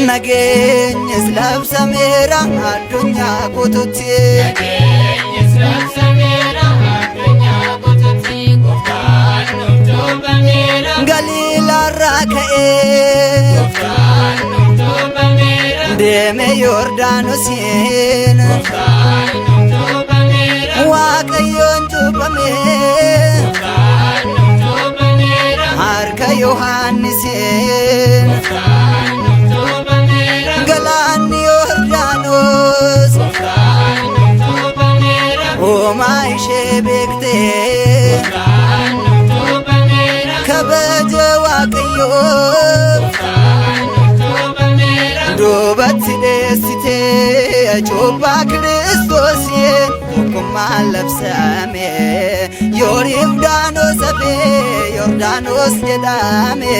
Nageenyis labsameera addunyaa guutuutti Galiilaarraa ka'ee deeme Yordaanosiin Waaqayyoon cuuphame harka Yohaannisiin galaanni Yordaanos uumaa ishee beektee kabaja Waaqayyoo duubatti deessitee cuuphaa Kiristoosiin tokkummaan labsame Yordaanos hafee Yordaanos jedhame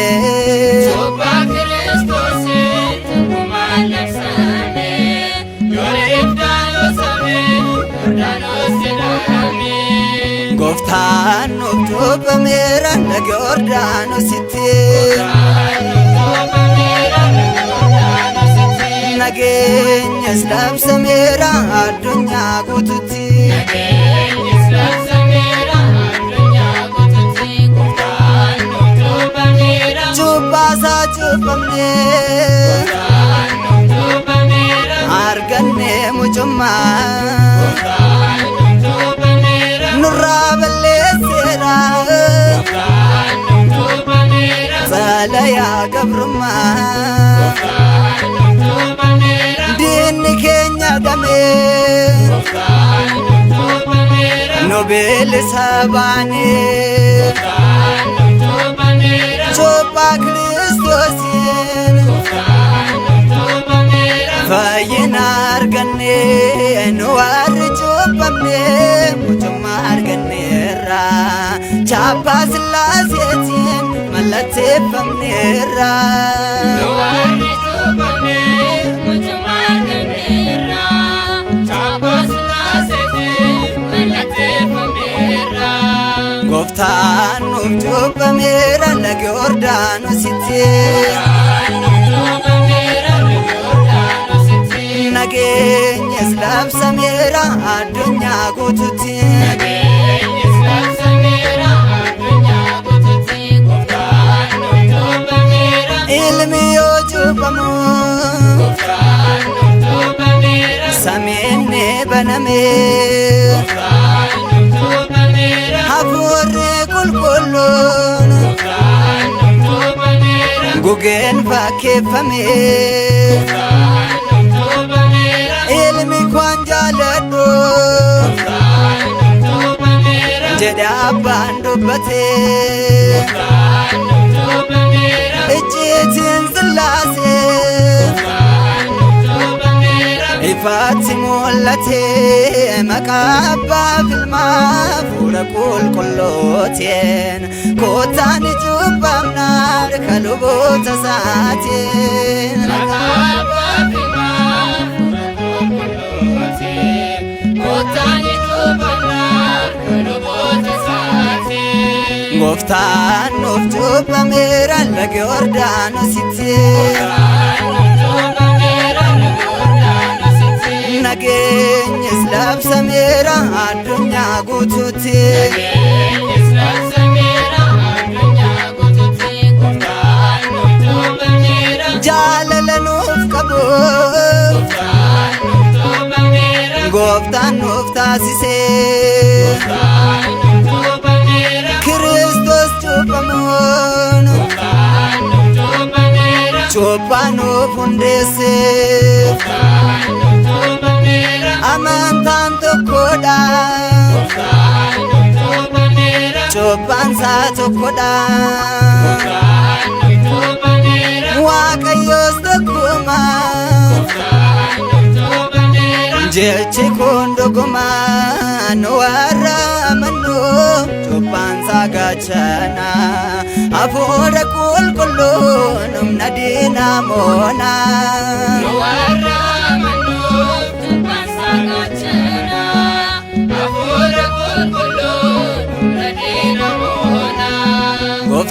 cuuphaa Kiristoosiin tokkummaan labsame Yordaanos hafee Yordaanos jedhame Gooftaan nuuf cuuphameera laga Yordaanositti Nageenyis labsameera addunyaa guutuutti Cuuphaasaa cuuphamne arganne mucummaa nurraa balleesseera xalayaa gabrummaa diinni keenya dhamee nu bilisa baanee cuuphaa Kiristoosiin fayyina argannee nu warri cuuphamne mucummaa arganneerra chaappaa Sillaaseetiin mallatteeffamneerra nu warri cuuphamne mucummaa arganneerra chaappaa Sillaaseetiin mallatteeffamneerra Gooftaan nuuf cuuphameera laga Yordaanositti Nageenyis labsameera addunyaa guutuutti ilmi yoo cuuphamu samiin ni baname hafuurri qulqulluun gugeen fakkeeffame ilmi kwaan jaaladhu jedhe abbaan dubbate icciitiin Sillaasee ifaatti mul'ate maqaa Abbaa fi Ilmaa Hafuura qulqullootiin kottaan cuuphamna harka luboota isaatiin Gooftaan nuuf cuuphameera laga Yordaanositti Nageenyis labsameera addunyaa guutuutti jaalala nuuf qabu Gooftaan nuuf taasisee Kiristoos cuuphamuun cuuphaa nuuf hundeessee amantaan tokkodha cuuphaan isaa tokkodha Waaqayyoos tokkuma jechi kun dhugumaa nu warra amannu cuuphaan isaa gaachana hafuura qulqulluun humna diinaa moona nu warra amannu cuuphaan isaa gaachana hafuura qulqulluun humna diinaa moona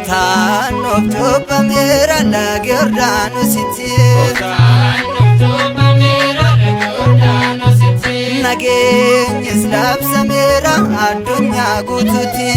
Gooftaan of cubbameera laga Yordaanositti nageenyis labsameera addunyaa guutuutti